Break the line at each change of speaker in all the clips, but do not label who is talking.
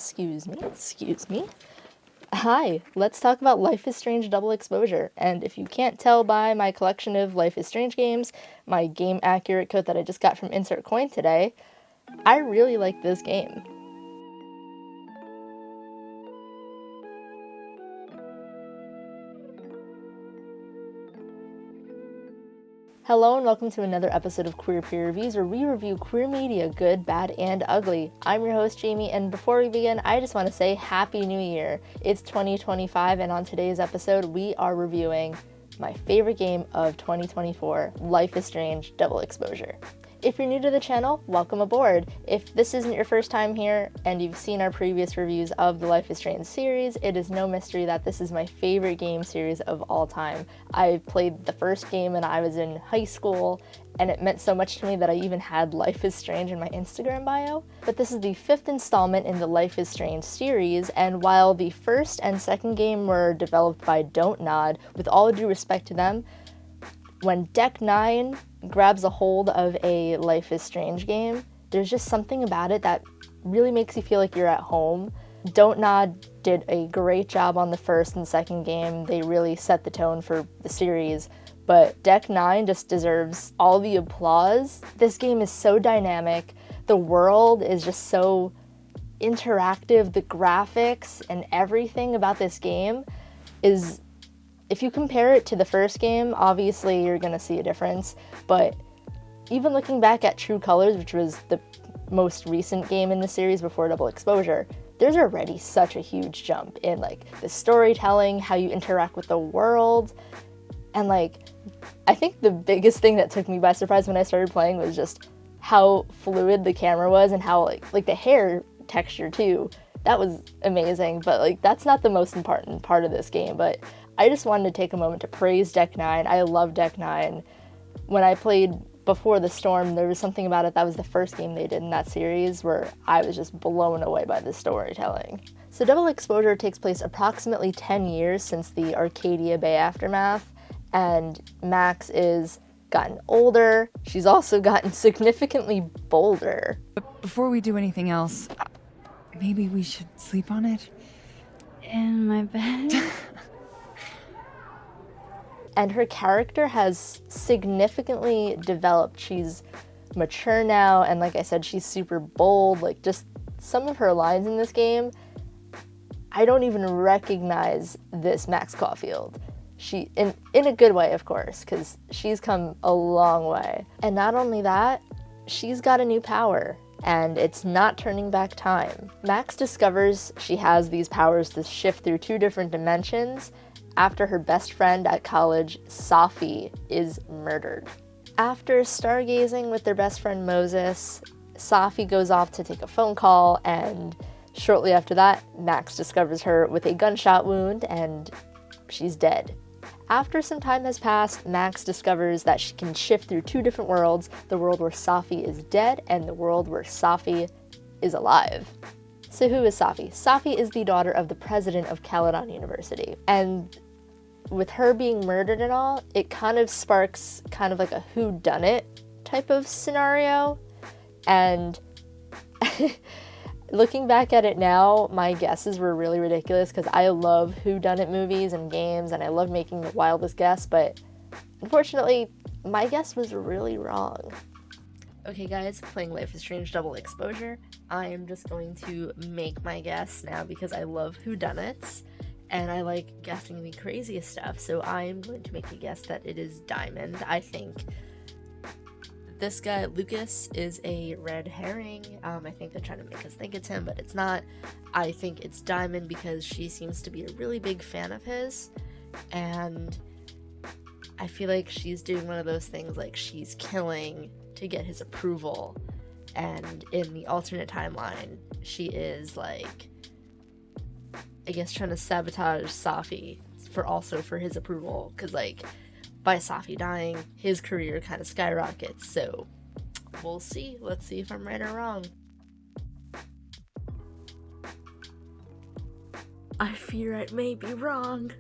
Excuse me. Hi, let's talk about Life is Strange Double Exposure. And if you can't tell by my collection of Life is Strange games, my game accurate code that I just got from Insert Coin today, I really like this game. Hello and welcome to another episode of Queer Peer Reviews, where we review queer media, good, bad, and ugly. I'm your host, Jamie, and before we begin, I just want to say Happy New Year. It's 2025, and on today's episode, we are reviewing my favorite game of 2024, Life is Strange Double Exposure. If you're new to the channel, welcome aboard. If this isn't your first time here and you've seen our previous reviews of the Life is Strange series, it is no mystery that this is my favorite game series of all time. I played the first game when I was in high school, and it meant so much to me that I even had Life is Strange in my Instagram bio. But this is the fifth installment in the Life is Strange series, and while the first and second game were developed by Don't Nod, with all due respect to them, when Deck 9 grabs a hold of a Life is Strange game, there's just something about it that really makes you feel like you're at home. Don't Nod did a great job on the first and second game. They really set the tone for the series, but Deck 9 just deserves all the applause. This game is so dynamic. The world is just so interactive. The graphics and everything about this game is... If you compare it to the first game, obviously you're going to see a difference, but even looking back at True Colors, which was the most recent game in the series before Double Exposure, there's already such a huge jump in like the storytelling, how you interact with the world, and like I think the biggest thing that took me by surprise when I started playing was just how fluid the camera was and how like the hair texture too. That was amazing, but like that's not the most important part of this game, but I just wanted to take a moment to praise Deck 9. I love Deck 9. When I played Before the Storm, there was something about it that was the first game they did in that series where I was just blown away by the storytelling. So Double Exposure takes place approximately 10 years since the Arcadia Bay aftermath, and Max is gotten older. She's also gotten significantly bolder.
But before we do anything else, maybe we should sleep on it?
In my bed?
And her character has significantly developed. She's mature now, and like I said, she's super bold. Like, just some of her lines in this game, I don't even recognize this Max Caulfield. She, in a good way, of course, because she's come a long way. And not only that, she's got a new power, and it's not turning back time. Max discovers she has these powers to shift through two different dimensions after her best friend at college, Safi, is murdered. After stargazing with their best friend Moses, Safi goes off to take a phone call, and shortly after that, Max discovers her with a gunshot wound, and she's dead. After some time has passed, Max discovers that she can shift through two different worlds, the world where Safi is dead and the world where Safi is alive. So who is Safi? Safi is the daughter of the president of Caledon University. And with her being murdered and all, it kind of sparks kind of like a whodunit type of scenario. And looking back at it now, my guesses were really ridiculous because I love whodunit movies and games, and I love making the wildest guess, but unfortunately, my guess was really wrong. Okay guys, playing Life is Strange Double Exposure, I am just going to make my guess now because I love whodunits, and I like guessing the craziest stuff, so I am going to make a guess that it is Diamond. I think this guy, Lucas, is a red herring. I think they're trying to make us think it's him, but it's not. I think it's Diamond because she seems to be a really big fan of his, and I feel like she's doing one of those things like she's killing to get his approval, and in the alternate timeline, she is like, I guess, trying to sabotage Safi for his approval, because like by Safi dying, his career kind of skyrockets. So we'll see. Let's see if I'm right or wrong. I fear I may be wrong.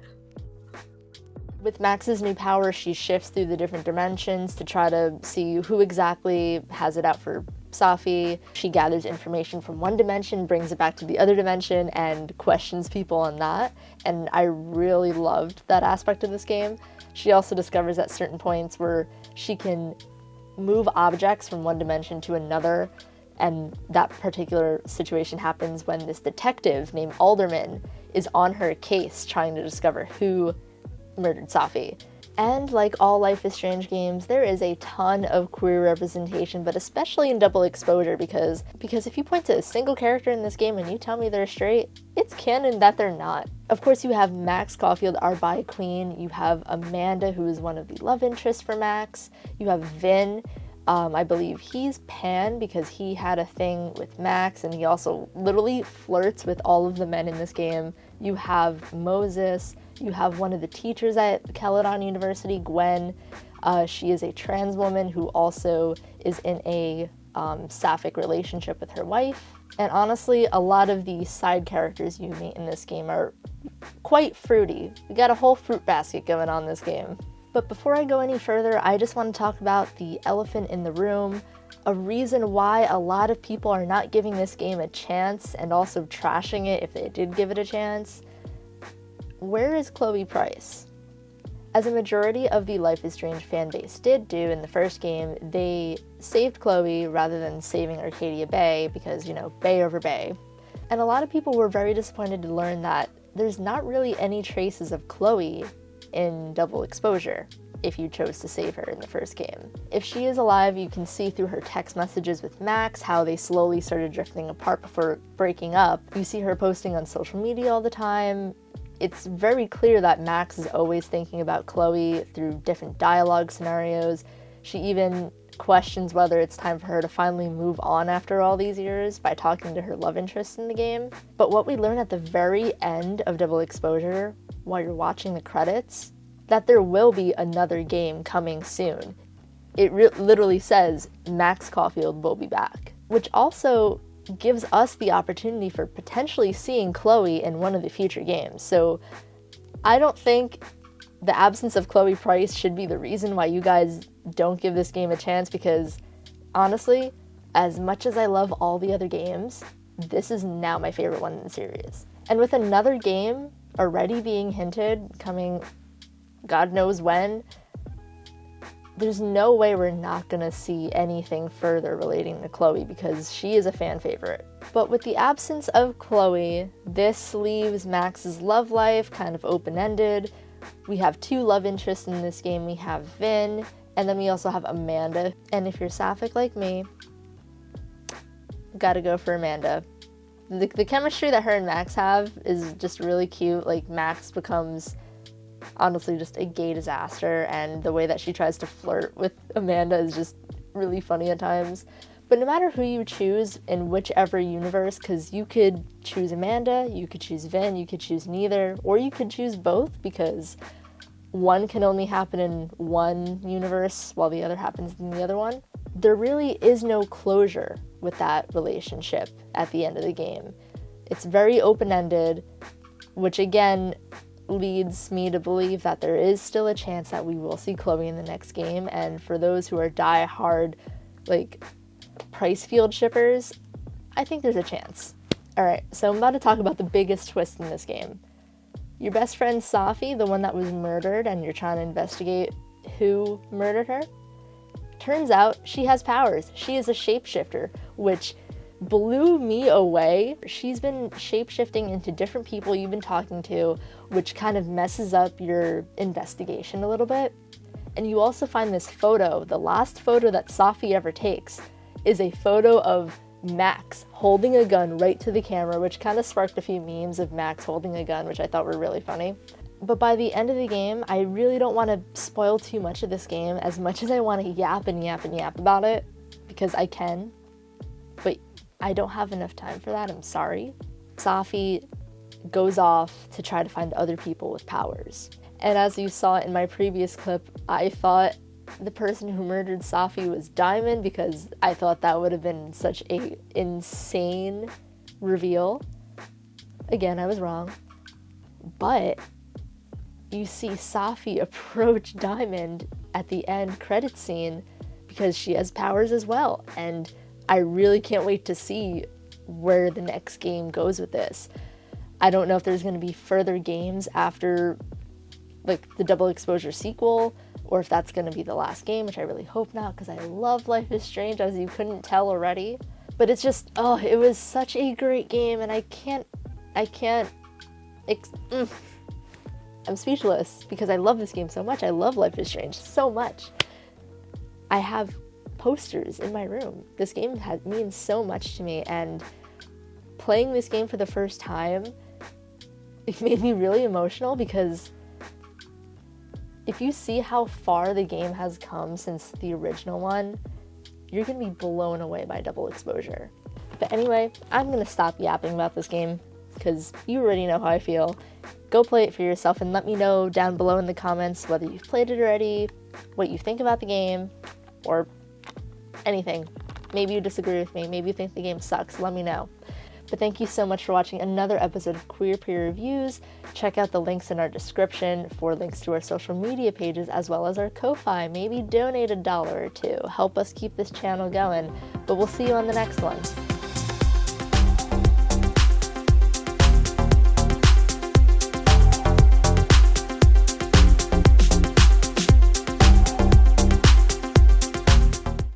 With Max's new power, she shifts through the different dimensions to try to see who exactly has it out for Safi. She gathers information from one dimension, brings it back to the other dimension, and questions people on that. And I really loved that aspect of this game. She also discovers at certain points where she can move objects from one dimension to another, and that particular situation happens when this detective named Alderman is on her case trying to discover who murdered Safi. And like all Life is Strange games, there is a ton of queer representation, but especially in Double Exposure, because if you point to a single character in this game and you tell me they're straight, it's canon that they're not. Of course, you have Max Caulfield, our bi queen. You have Amanda, who is one of the love interests for Max. You have Vin. I believe he's pan because he had a thing with Max, and he also literally flirts with all of the men in this game. You have Moses. You have one of the teachers at Caledon University, Gwen. She is a trans woman who also is in a sapphic relationship with her wife. And honestly, a lot of the side characters you meet in this game are quite fruity. We got a whole fruit basket going on this game. But before I go any further, I just want to talk about the elephant in the room, a reason why a lot of people are not giving this game a chance and also trashing it if they did give it a chance. Where is Chloe Price? As a majority of the Life is Strange fanbase did do in the first game, they saved Chloe rather than saving Arcadia Bay because, Bay over Bay. And a lot of people were very disappointed to learn that there's not really any traces of Chloe in Double Exposure if you chose to save her in the first game. If she is alive, you can see through her text messages with Max how they slowly started drifting apart before breaking up. You see her posting on social media all the time. It's very clear that Max is always thinking about Chloe through different dialogue scenarios. She even questions whether it's time for her to finally move on after all these years by talking to her love interest in the game. But what we learn at the very end of Double Exposure, while you're watching the credits, that there will be another game coming soon. It literally says Max Caulfield will be back, which also gives us the opportunity for potentially seeing Chloe in one of the future games. So I don't think the absence of Chloe Price should be the reason why you guys don't give this game a chance, because honestly, as much as I love all the other games, this is now my favorite one in the series. And with another game already being hinted, coming God knows when, there's no way we're not gonna see anything further relating to Chloe because she is a fan favorite. But with the absence of Chloe, this leaves Max's love life kind of open-ended. We have two love interests in this game. We have Vin, and then we also have Amanda. And if you're sapphic like me, gotta go for Amanda. The chemistry that her and Max have is just really cute. Like, Max becomes honestly just a gay disaster, and the way that she tries to flirt with Amanda is just really funny at times. But no matter who you choose in whichever universe, because you could choose Amanda, you could choose Vin, you could choose neither, or you could choose both, because one can only happen in one universe while the other happens in the other one. There really is no closure with that relationship at the end of the game. It's very open-ended, which again leads me to believe that there is still a chance that we will see Chloe in the next game. And for those who are die-hard, Pricefield shippers, I think there's a chance. Alright, so I'm about to talk about the biggest twist in this game. Your best friend Safi, the one that was murdered, and you're trying to investigate who murdered her, turns out she has powers. She is a shapeshifter, which blew me away. She's been shapeshifting into different people you've been talking to, which kind of messes up your investigation a little bit. And you also find this photo. The last photo that Safi ever takes is a photo of Max holding a gun right to the camera, which kind of sparked a few memes of Max holding a gun, which I thought were really funny. But by the end of the game, I really don't want to spoil too much of this game, as much as I want to yap and yap and yap about it, because I can, but I don't have enough time for that, I'm sorry. Safi goes off to try to find other people with powers. And as you saw in my previous clip, I thought the person who murdered Safi was Diamond, because I thought that would have been such a insane reveal. Again, I was wrong. But you see Safi approach Diamond at the end credit scene because she has powers as well. And I really can't wait to see where the next game goes with this. I don't know if there's going to be further games after like the Double Exposure sequel, or if that's going to be the last game, which I really hope not, because I love Life is Strange, as you couldn't tell already. But it's just, it was such a great game, and I'm speechless because I love this game so much. I love Life is Strange so much. I have posters in my room. This game means so much to me, and playing this game for the first time, it made me really emotional, because if you see how far the game has come since the original one, you're going to be blown away by Double Exposure. But anyway, I'm going to stop yapping about this game, because you already know how I feel. Go play it for yourself and let me know down below in the comments whether you've played it already, what you think about the game, or anything. Maybe you disagree with me, maybe you think the game sucks, let me know. But thank you so much for watching another episode of Queer Peer Reviews. Check out the links in our description for links to our social media pages, as well as our Ko-Fi. Maybe donate $1 or $2. Help us keep this channel going. But we'll see you on the next one.